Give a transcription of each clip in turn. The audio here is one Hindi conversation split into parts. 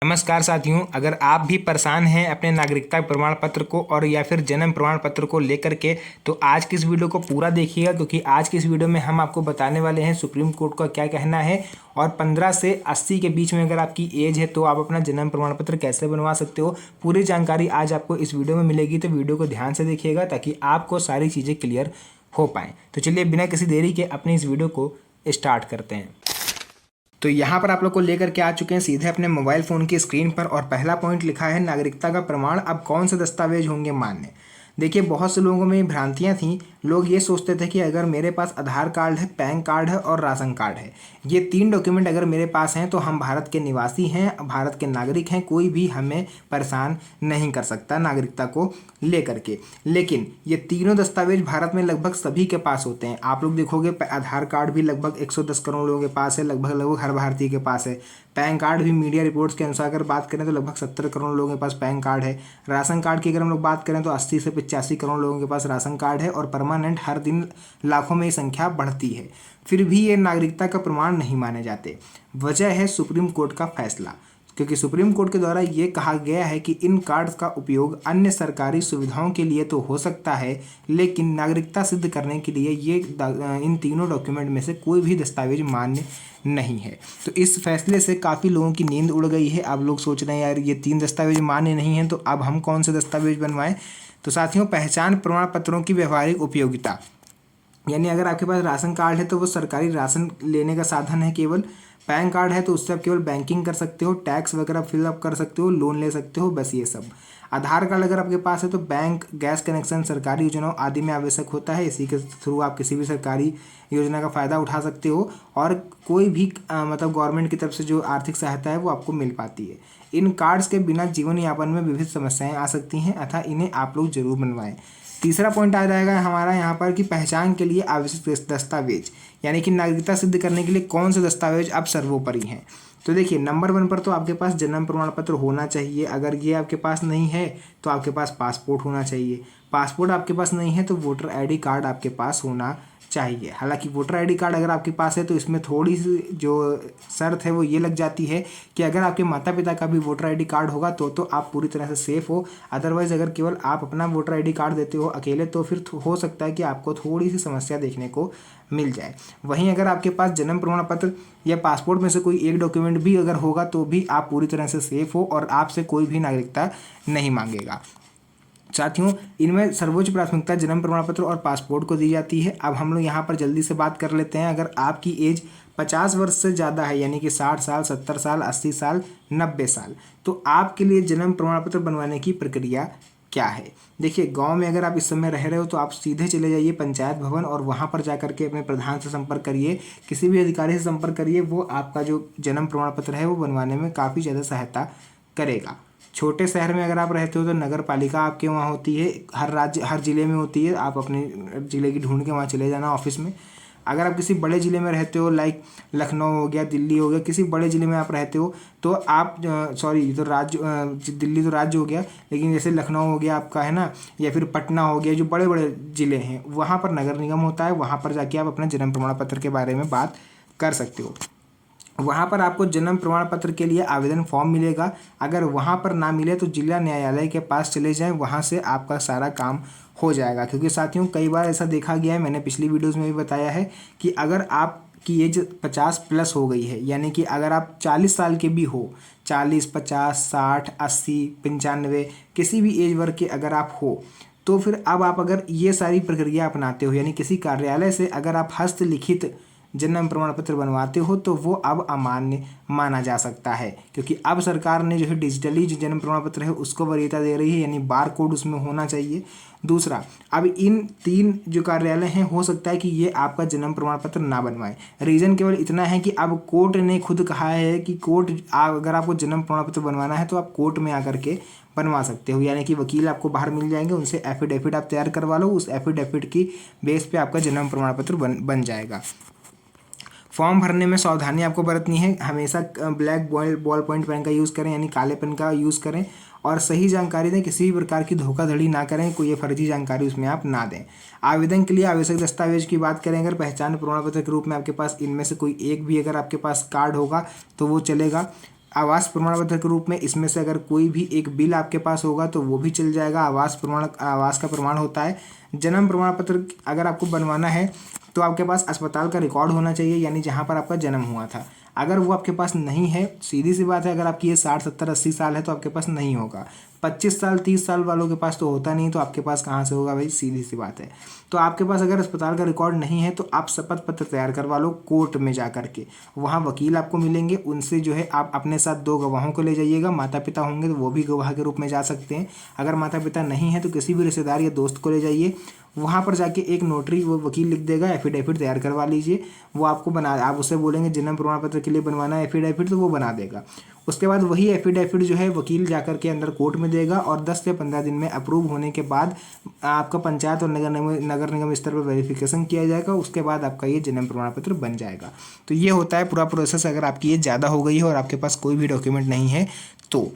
नमस्कार साथियों, अगर आप भी परेशान हैं अपने नागरिकता प्रमाण पत्र को और या फिर जन्म प्रमाण पत्र को लेकर के, तो आज की इस वीडियो को पूरा देखिएगा, क्योंकि आज की इस वीडियो में हम आपको बताने वाले हैं सुप्रीम कोर्ट का क्या कहना है। और 15 से 80 के बीच में अगर आपकी एज है तो आप अपना जन्म प्रमाण पत्र कैसे बनवा सकते हो, पूरी जानकारी आज आपको इस वीडियो में मिलेगी। तो वीडियो को ध्यान से देखिएगा ताकि आपको सारी चीज़ें क्लियर हो पाएँ। तो चलिए बिना किसी देरी के अपनी इस वीडियो को स्टार्ट करते हैं। तो यहाँ पर आप लोग को लेकर के आ चुके हैं सीधे अपने मोबाइल फ़ोन की स्क्रीन पर, और पहला पॉइंट लिखा है नागरिकता का प्रमाण अब कौन से दस्तावेज होंगे मान्य। देखिए, बहुत से लोगों में भ्रांतियाँ थीं। लोग ये सोचते थे कि अगर मेरे पास आधार कार्ड है, पैन कार्ड है और राशन कार्ड है, ये 3 डॉक्यूमेंट अगर मेरे पास हैं तो हम भारत के निवासी हैं, भारत के नागरिक हैं, कोई भी हमें परेशान नहीं कर सकता नागरिकता को लेकर के। लेकिन ये तीनों दस्तावेज भारत में लगभग सभी के पास होते हैं। आप लोग देखोगे आधार कार्ड भी लगभग 110 करोड़ लोगों के पास है, लगभग हर भारतीय के पास है। पैन कार्ड भी मीडिया रिपोर्ट्स के अनुसार अगर बात करें तो लगभग 70 करोड़ लोगों के पास पैन कार्ड है। राशन कार्ड की अगर हम लोग बात करें तो 80 से 85 करोड़ लोगों के पास राशन कार्ड है, और परमानेंट हर दिन लाखों में ये संख्या बढ़ती है। फिर भी ये नागरिकता का प्रमाण नहीं माने जाते। वजह है सुप्रीम कोर्ट का फैसला, क्योंकि सुप्रीम कोर्ट के द्वारा ये कहा गया है कि इन कार्ड्स का उपयोग अन्य सरकारी सुविधाओं के लिए तो हो सकता है, लेकिन नागरिकता सिद्ध करने के लिए ये इन तीनों डॉक्यूमेंट में से कोई भी दस्तावेज मान्य नहीं है। तो इस फैसले से काफ़ी लोगों की नींद उड़ गई है। अब लोग सोच रहे हैं यार ये 3 दस्तावेज मान्य नहीं हैं, तो अब हम कौन से दस्तावेज बनवाएं। तो साथियों, पहचान प्रमाण पत्रों की व्यवहारिक उपयोगिता, यानी अगर आपके पास राशन कार्ड है तो वो सरकारी राशन लेने का साधन है केवल। पैन कार्ड है तो उससे आप केवल बैंकिंग कर सकते हो, टैक्स वगैरह फिलअप कर सकते हो, लोन ले सकते हो, बस ये सब। आधार कार्ड अगर आपके पास है तो बैंक, गैस कनेक्शन, सरकारी योजनाओं आदि में आवश्यक होता है। इसी के थ्रू आप किसी भी सरकारी योजना का फ़ायदा उठा सकते हो, और कोई भी मतलब गवर्नमेंट की तरफ से जो आर्थिक सहायता है वो आपको मिल पाती है। इन कार्ड्स के बिना जीवन यापन में विविध समस्याएं आ सकती हैं, अतः इन्हें आप लोग जरूर बनवाएं। तीसरा पॉइंट आ जाएगा हमारा यहाँ पर कि पहचान के लिए आवश्यक दस्तावेज, यानी कि नागरिकता सिद्ध करने के लिए कौन से दस्तावेज अब सर्वोपरि हैं। तो देखिए, नंबर 1 पर तो आपके पास जन्म प्रमाण पत्र होना चाहिए। अगर ये आपके पास नहीं है तो आपके पास पासपोर्ट होना चाहिए। पासपोर्ट आपके पास नहीं है तो वोटर आईडी कार्ड आपके पास होना चाहिए। हालांकि वोटर आईडी कार्ड अगर आपके पास है तो इसमें थोड़ी सी जो शर्त है वो ये लग जाती है कि अगर आपके माता पिता का भी वोटर आईडी कार्ड होगा तो आप पूरी तरह से सेफ हो। अदरवाइज अगर केवल आप अपना वोटर आईडी कार्ड देते हो अकेले तो फिर हो सकता है कि आपको थोड़ी सी समस्या देखने को मिल जाए। वहीं अगर आपके पास जन्म प्रमाण पत्र या पासपोर्ट में से कोई एक डॉक्यूमेंट भी अगर होगा तो भी आप पूरी तरह से सेफ हो और आपसे कोई भी नागरिकता नहीं मांगेगा। साथियों, इनमें सर्वोच्च प्राथमिकता जन्म प्रमाण पत्र और पासपोर्ट को दी जाती है। अब हम लोग यहाँ पर जल्दी से बात कर लेते हैं। अगर आपकी एज 50 वर्ष से ज़्यादा है, यानी कि 60 साल, 70 साल, 80 साल, 90 साल, तो आपके लिए जन्म प्रमाण पत्र बनवाने की प्रक्रिया क्या है। देखिए, गांव में अगर आप इस समय रह रहे हो तो आप सीधे चले जाइए पंचायत भवन, और वहां पर जाकर के अपने प्रधान से संपर्क करिए, किसी भी अधिकारी से संपर्क करिए। वो आपका जो जन्म प्रमाण पत्र है वो बनवाने में काफ़ी ज़्यादा सहायता करेगा। छोटे शहर में अगर आप रहते हो तो नगर पालिका आपके वहाँ होती है, हर ज़िले में होती है। आप अपने ज़िले की ढूंढ के वहाँ चले जाना ऑफिस में। अगर आप किसी बड़े ज़िले में रहते हो, लाइक लखनऊ हो गया, दिल्ली हो गया, किसी बड़े ज़िले में आप रहते हो तो आप दिल्ली तो राज्य हो गया, लेकिन जैसे लखनऊ हो गया आपका, है ना, या फिर पटना हो गया, जो बड़े बड़े ज़िले हैं वहाँ पर नगर निगम होता है। वहाँ पर जाके आप अपने जन्म प्रमाण पत्र के बारे में बात कर सकते हो। वहाँ पर आपको जन्म प्रमाण पत्र के लिए आवेदन फॉर्म मिलेगा। अगर वहाँ पर ना मिले तो जिला न्यायालय के पास चले जाएं, वहाँ से आपका सारा काम हो जाएगा। क्योंकि साथियों, कई बार ऐसा देखा गया है, मैंने पिछली वीडियोज़ में भी बताया है कि अगर आपकी एज 50 प्लस हो गई है, यानी कि अगर आप 40 साल के भी हो, 40, 50, 60, 80, 95, किसी भी एज वर्ग के अगर आप हो, तो फिर अब आप अगर ये सारी प्रक्रिया अपनाते हो, यानी किसी कार्यालय से अगर आप हस्तलिखित जन्म प्रमाण पत्र बनवाते हो तो वो अब अमान्य माना जा सकता है। क्योंकि अब सरकार ने जो है डिजिटली जो जन्म प्रमाण पत्र है उसको वरीयता दे रही है, यानी बार कोड उसमें होना चाहिए। दूसरा, अब इन 3 जो कार्यालय हैं हो सकता है कि ये आपका जन्म प्रमाण पत्र ना बनवाए। रीज़न केवल इतना है कि अब कोर्ट ने खुद कहा है कि अगर आपको जन्म प्रमाण पत्र बनवाना है तो आप कोर्ट में आकर के बनवा सकते हो, यानी कि वकील आपको बाहर मिल जाएंगे, उनसे एफिडेविट आप तैयार करवा लो, उस एफिडेविट की बेस पे आपका जन्म प्रमाण पत्र बन जाएगा। फॉर्म भरने में सावधानी आपको बरतनी है। हमेशा ब्लैक बॉल पॉइंट पेन का यूज़ करें, यानी काले पेन का यूज़ करें, और सही जानकारी दें। किसी भी प्रकार की धोखाधड़ी ना करें, कोई फर्जी जानकारी उसमें आप ना दें। आवेदन के लिए आवश्यक दस्तावेज की बात करें, अगर पहचान प्रमाण पत्र के रूप में आपके पास इनमें से कोई एक भी अगर आपके पास कार्ड होगा तो वो चलेगा। आवास प्रमाण पत्र के रूप में इसमें से अगर कोई भी एक बिल आपके पास होगा तो वो भी चल जाएगा, आवास का प्रमाण होता है। जन्म प्रमाण पत्र अगर आपको बनवाना है तो आपके पास अस्पताल का रिकॉर्ड होना चाहिए, यानी जहाँ पर आपका जन्म हुआ था। अगर वो आपके पास नहीं है, सीधी सी बात है, अगर आपकी ये 60 70 80 साल है तो आपके पास नहीं होगा। 25 साल 30 साल वालों के पास तो होता नहीं, तो आपके पास कहाँ से होगा भाई, सीधी सी बात है। तो आपके पास अगर अस्पताल का रिकॉर्ड नहीं है तो आप शपथ पत्र तैयार करवा लो कोर्ट में जा करके। वहाँ वकील आपको मिलेंगे, उनसे जो है आप अपने साथ 2 गवाहों को ले जाइएगा। माता पिता होंगे तो वो भी गवाह के रूप में जा सकते हैं। अगर माता पिता नहीं है तो किसी भी रिश्तेदार या दोस्त को ले जाइए। वहाँ पर जाके एक नोटरी वो वकील लिख देगा, एफिडेविट तैयार करवा लीजिए। वो आपको आप उससे बोलेंगे जन्म प्रमाण पत्र के लिए बनवाना है एफिडेविट, तो वो बना देगा। उसके बाद वही एफिडेविट जो है वकील जाकर के अंदर कोर्ट में देगा और 10 से 15 दिन में अप्रूव होने के बाद आपका पंचायत और नगर निगम स्तर पर वेरिफिकेशन किया जाएगा। उसके बाद आपका ये जन्म प्रमाण पत्र बन जाएगा। तो ये होता है पूरा प्रोसेस। अगर आपकी एज ज़्यादा हो गई है और आपके पास कोई भी डॉक्यूमेंट नहीं है तो।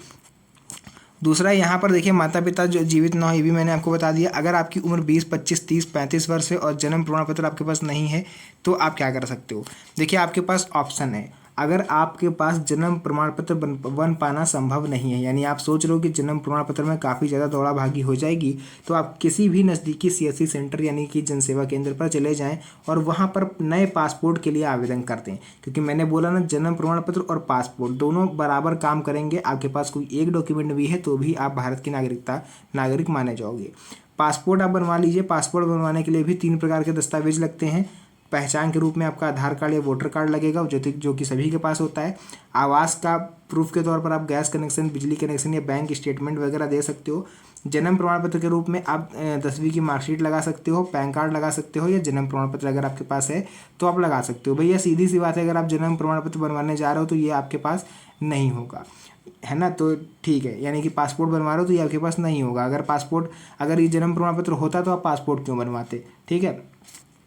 दूसरा यहाँ पर देखिए, माता पिता जो जीवित ना हो, ये भी मैंने आपको बता दिया। अगर आपकी उम्र 20 25 30 35 वर्ष है और जन्म प्रमाण पत्र आपके पास नहीं है तो आप क्या कर सकते हो। देखिए आपके पास ऑप्शन है। अगर आपके पास जन्म प्रमाण पत्र बन पाना संभव नहीं है, यानी आप सोच रहे हो कि जन्म प्रमाण पत्र में काफ़ी ज़्यादा दौड़ा भागी हो जाएगी, तो आप किसी भी नज़दीकी सीएससी सेंटर यानी कि जनसेवा केंद्र पर चले जाएं और वहां पर नए पासपोर्ट के लिए आवेदन कर दें। क्योंकि मैंने बोला ना, जन्म प्रमाण पत्र और पासपोर्ट दोनों बराबर काम करेंगे। आपके पास कोई एक डॉक्यूमेंट भी है तो भी आप भारत की नागरिक माने जाओगे। पासपोर्ट आप बनवा लीजिए। पासपोर्ट बनवाने के लिए भी 3 प्रकार के दस्तावेज लगते हैं। पहचान के रूप में आपका आधार कार्ड या वोटर कार्ड लगेगा, जो कि सभी के पास होता है। आवास का प्रूफ के तौर पर आप गैस कनेक्शन, बिजली कनेक्शन या बैंक स्टेटमेंट वगैरह दे सकते हो। जन्म प्रमाण पत्र के रूप में आप 10वीं की मार्कशीट लगा सकते हो, पैन कार्ड लगा सकते हो, या जन्म प्रमाण पत्र अगर आपके पास है तो आप लगा सकते हो। भैया सीधी सी बात है, अगर आप जन्म प्रमाण पत्र बनवाने जा रहे हो तो ये आपके पास नहीं होगा, है ना। तो ठीक है, यानी कि पासपोर्ट बनवा रहे हो तो ये आपके पास नहीं होगा। अगर ये जन्म प्रमाण पत्र होता तो आप पासपोर्ट क्यों बनवाते, ठीक है।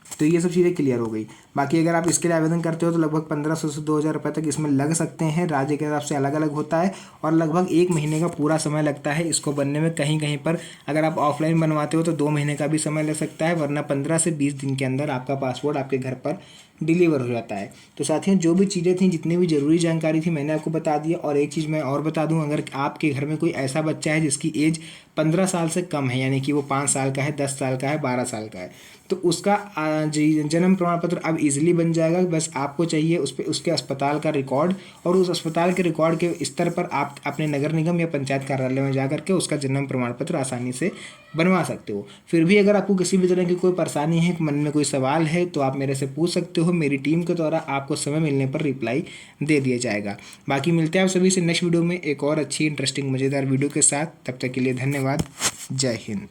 तो ये सब चीज़ें क्लियर हो गई। बाकी अगर आप इसके लिए आवेदन करते हो तो लगभग 1500 से 2000 रुपये तक इसमें लग सकते हैं। राज्य के हिसाब से अलग अलग होता है और लगभग 1 महीने का पूरा समय लगता है इसको बनने में। कहीं कहीं पर अगर आप ऑफलाइन बनवाते हो तो 2 महीने का भी समय लग सकता है, वरना 15 से 20 दिन के अंदर आपका पासपोर्ट आपके घर पर डिलीवर हो जाता है। तो साथियों, जो भी चीज़ें थी, जितनी भी ज़रूरी जानकारी थी, मैंने आपको बता दिया। और एक चीज़ मैं और बता दूं, अगर आपके घर में कोई ऐसा बच्चा है जिसकी एज 15 साल से कम है, यानी कि वो 5 साल का है, 10 साल का है, 12 साल का है, तो उसका जन्म प्रमाण पत्र अब इजीली बन जाएगा। बस आपको चाहिए उसके अस्पताल का रिकॉर्ड, और उस अस्पताल के रिकॉर्ड के स्तर पर आप अपने नगर निगम या पंचायत कार्यालय में जा करके उसका जन्म प्रमाण पत्र आसानी से बनवा सकते हो। फिर भी अगर आपको किसी भी तरह की कोई परेशानी है, मन में कोई सवाल है, तो आप मेरे से पूछ सकते हो। मेरी टीम के द्वारा आपको समय मिलने पर रिप्लाई दे दिया जाएगा। बाकी मिलते हैं आप सभी से नेक्स्ट वीडियो में एक और अच्छी इंटरेस्टिंग मज़ेदार वीडियो के साथ। तब तक के लिए धन्यवाद। जय हिंद।